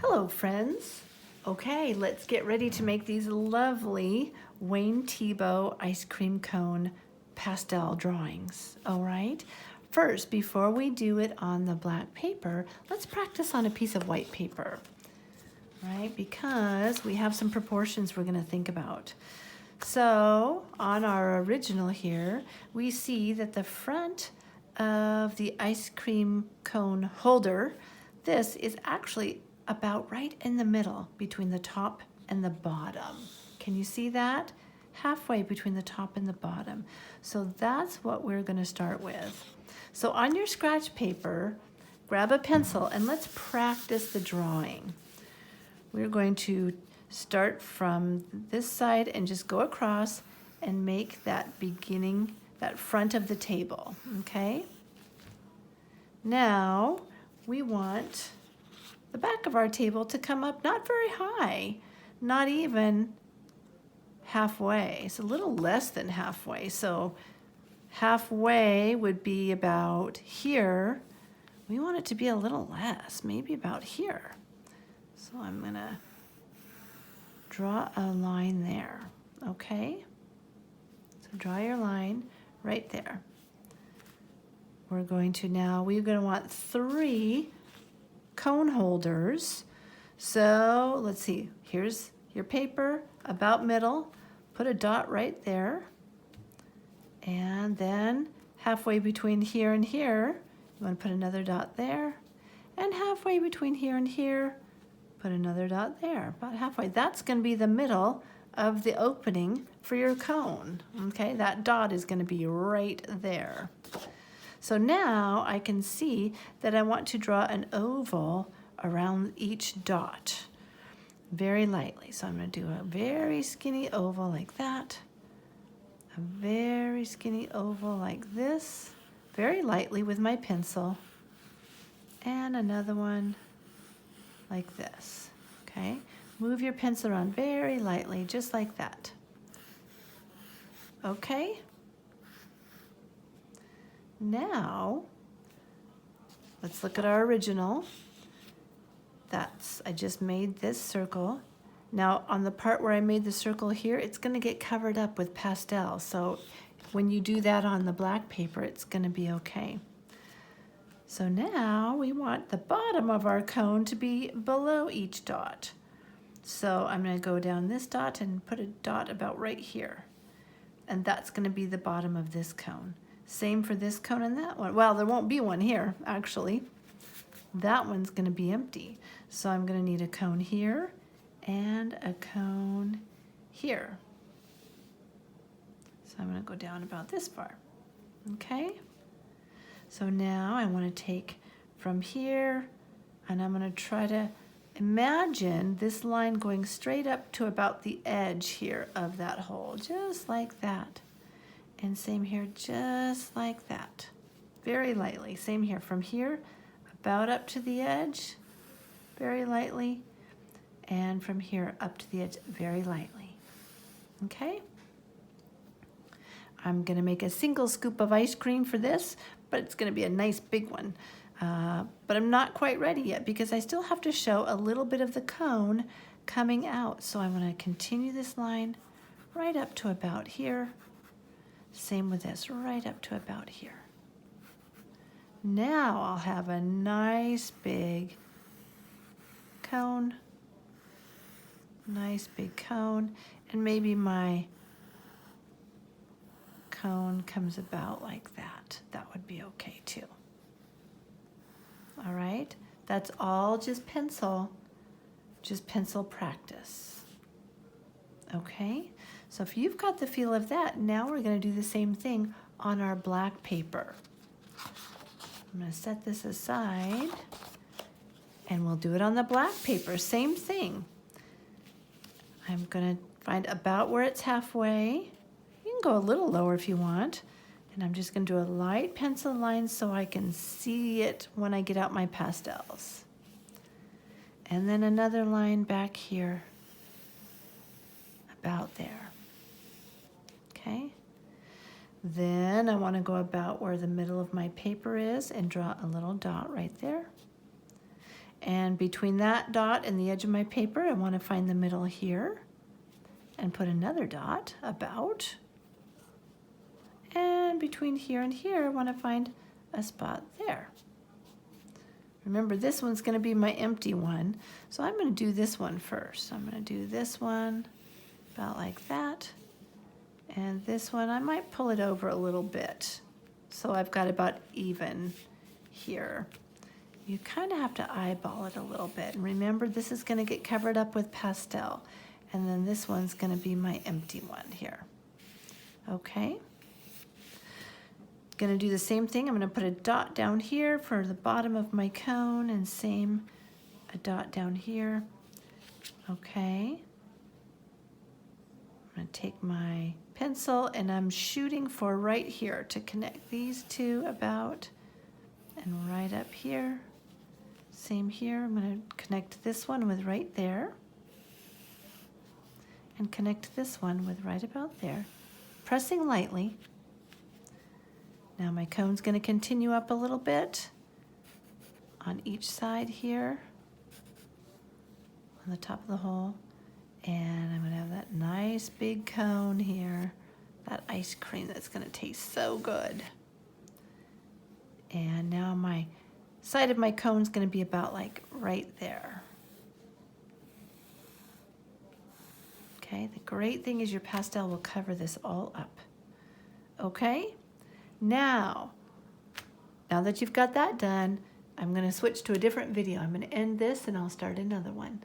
Hello, friends. Okay, let's get ready to make these lovely Wayne Thiebaud ice cream cone pastel drawings. All right. First, before we do it on the black paper, let's practice on a piece of white paper, right? Because we have some proportions we're going to think about. So on our original here, we see that the front of the ice cream cone holder, this is actually about right in the middle between the top and the bottom. Can you see that? Halfway between the top and the bottom. So that's what we're going to start with. So on your scratch paper, grab a pencil and let's practice the drawing. We're going to start from this side and just go across and make that beginning, that front of the table, okay? Now we want the back of our table to come up not very high, not even halfway. It's a little less than halfway. So halfway would be about here. We want it to be a little less, maybe about here. So I'm gonna draw a line there, okay? So draw your line right there. We're going to want 3 cone holders. So let's see, here's your paper, about middle, put a dot right there. And then halfway between here and here, you want to put another dot there. And halfway between here and here, put another dot there, about halfway. That's going to be the middle of the opening for your cone, okay? That dot is going to be right there. So now I can see that I want to draw an oval around each dot very lightly. So I'm going to do a very skinny oval like that, a very skinny oval like this, very lightly with my pencil, and another one like this, okay? Move your pencil around very lightly, just like that. Okay? Now, let's look at our original. I just made this circle. Now, on the part where I made the circle here, it's gonna get covered up with pastel. So when you do that on the black paper, it's gonna be okay. So now we want the bottom of our cone to be below each dot. So I'm going to go down this dot and put a dot about right here. And that's going to be the bottom of this cone. Same for this cone and that one. Well, there won't be one here, actually. That one's going to be empty. So I'm going to need a cone here and a cone here. So I'm going to go down about this far. Okay? So now I want to take from here, and I'm going to try to imagine this line going straight up to about the edge here of that hole, just like that. And same here, just like that. Very lightly. Same here, from here, about up to the edge, very lightly. And from here up to the edge, very lightly. Okay? I'm going to make a single scoop of ice cream for this, but it's going to be a nice big one. But I'm not quite ready yet because I still have to show a little bit of the cone coming out. So I'm going to continue this line right up to about here. Same with this, right up to about here. Now I'll have a nice big cone. Nice big cone. And maybe my cone comes about like that. That would be okay too. All right, that's all just pencil practice. Okay, so if you've got the feel of that, now we're going to do the same thing on our black paper. I'm going to set this aside and we'll do it on the black paper. Same thing. I'm going to find about where it's halfway. You can go a little lower if you want. And I'm just going to do a light pencil line so I can see it when I get out my pastels. And then another line back here, about there. Okay? Then I want to go about where the middle of my paper is and draw a little dot right there. And between that dot and the edge of my paper, I want to find the middle here and put another dot about. And between here and here, I want to find a spot there. Remember, this one's going to be my empty one, so I'm going to do this one first. I'm going to do this one about like that. And this one, I might pull it over a little bit. So I've got about even here. You kind of have to eyeball it a little bit. And remember, this is going to get covered up with pastel. And then this one's going to be my empty one here. Okay. Going to do the same thing. I'm going to put a dot down here for the bottom of my cone, and same, a dot down here. Okay. I'm going to take my pencil and I'm shooting for right here to connect these two about, and right up here. Same here. I'm going to connect this one with right there, and connect this one with right about there, pressing lightly. Now my cone's going to continue up a little bit on each side here on the top of the hole, and I'm going to have that nice big cone here, that ice cream that's going to taste so good. And now my side of my cone is going to be about like right there. Okay, the great thing is your pastel will cover this all up. Okay, now that you've got that done, I'm going to switch to a different video. I'm going to end this and I'll start another one.